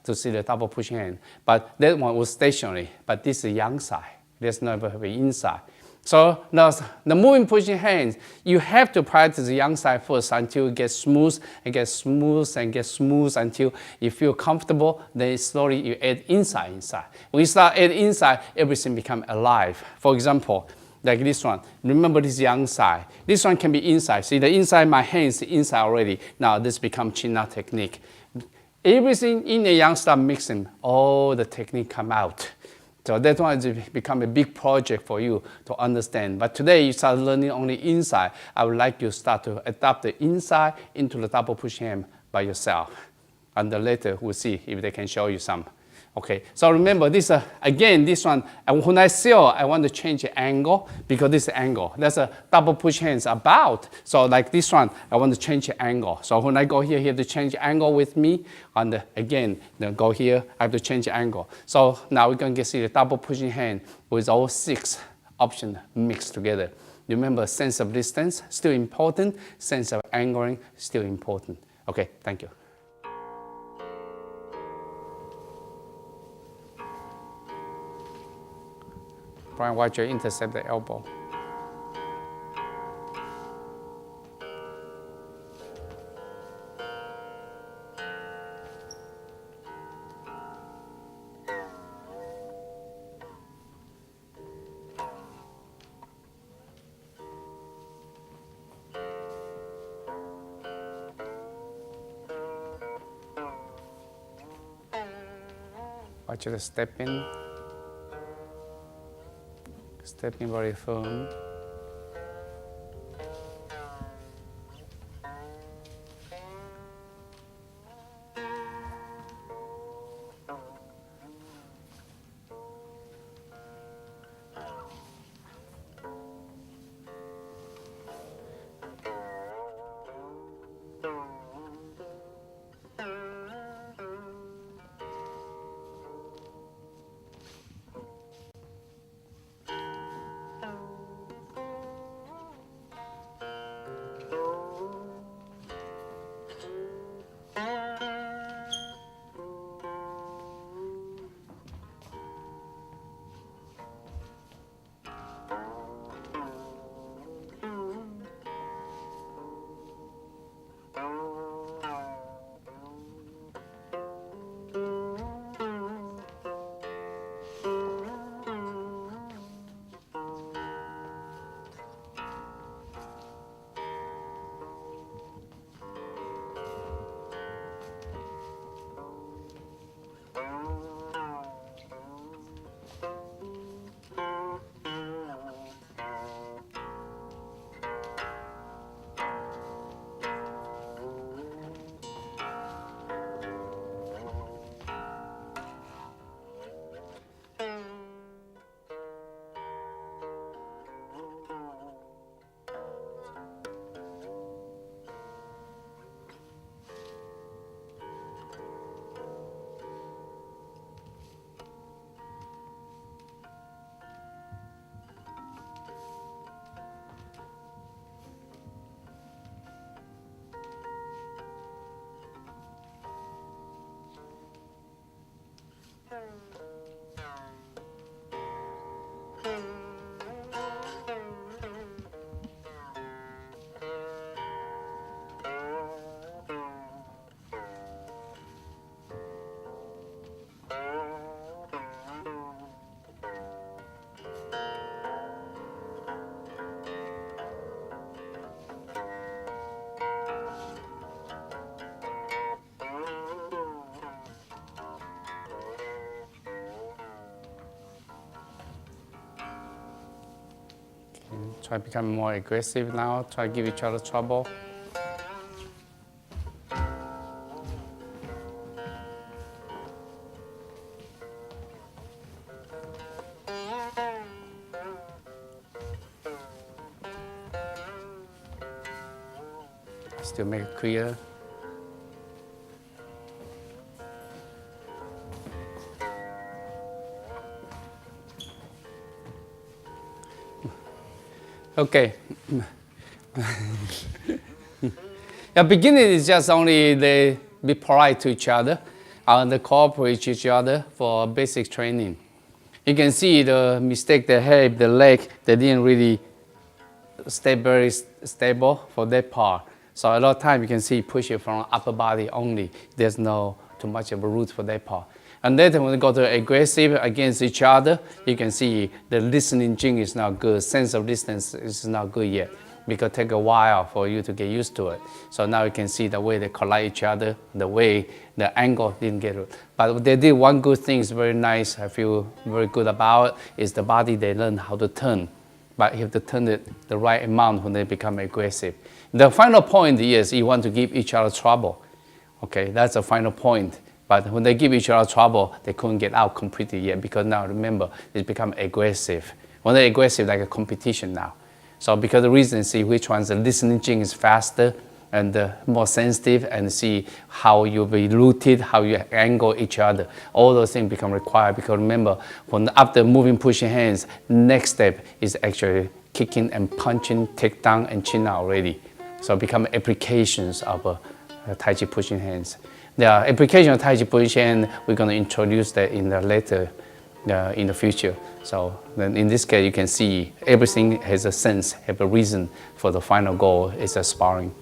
to see the double pushing hand. But that one was stationary, but this is yang side. There's never be inside. So the moving pushing hands, you have to practice the yang side first until it gets smooth and gets smooth and gets smooth until you feel comfortable. Then slowly you add inside. When you start add inside, everything becomes alive. For example, like this one. Remember this yang side. This one can be inside. See the inside, my hand is inside already. Now this becomes China technique. Everything in the yang start mixing, all the technique come out. So that one has become a big project for you to understand. But today you start learning only inside. I would like you to start to adapt the inside into the double push hand by yourself. And then later we'll see if they can show you some. Okay, so remember this, again, this one, when I seal, I want to change the angle because this angle, that's a double push hands about. So like this one, I want to change the angle. So when I go here, you have to change the angle with me. And again, then go here, I have to change the angle. So now we're going to see the double pushing hand with all 6 options mixed together. Remember, sense of distance, still important. Sense of angling, still important. Okay, thank you. Brian, watch your intercept the elbow. Watch the step in. Stepping very firm. Try to become more aggressive now. Try to give each other trouble. Still make it clear. Okay. The beginning is just only they be polite to each other. and cooperate each other for basic training. You can see the mistake they have, the leg, they didn't really stay very stable for that part. So a lot of time you can see push it from upper body only. There's no too much of a root for that part. And then when we go to aggressive against each other, you can see the listening gene is not good. Sense of distance is not good yet, because it take a while for you to get used to it. So now you can see the way they collide each other, the way the angle didn't get it. But they did one good thing, is very nice, I feel very good about, is the body they learn how to turn. But you have to turn it the right amount when they become aggressive. The final point is you want to give each other trouble. Okay, that's the final point. But when they give each other trouble, they couldn't get out completely yet, because now remember, it's become aggressive. When they're aggressive, like a competition now. So because the reason, see which one's the listening gene is faster and more sensitive, and see how you'll be rooted, how you angle each other. All those things become required, because remember, when after moving, pushing hands, next step is actually kicking and punching, take down and chin out already. So become applications of Taichi pushing hands. The application of Taichi pushing hand, we're going to introduce that in the later, in the future. So then in this case, you can see everything has a sense, have a reason for the final goal is a sparring.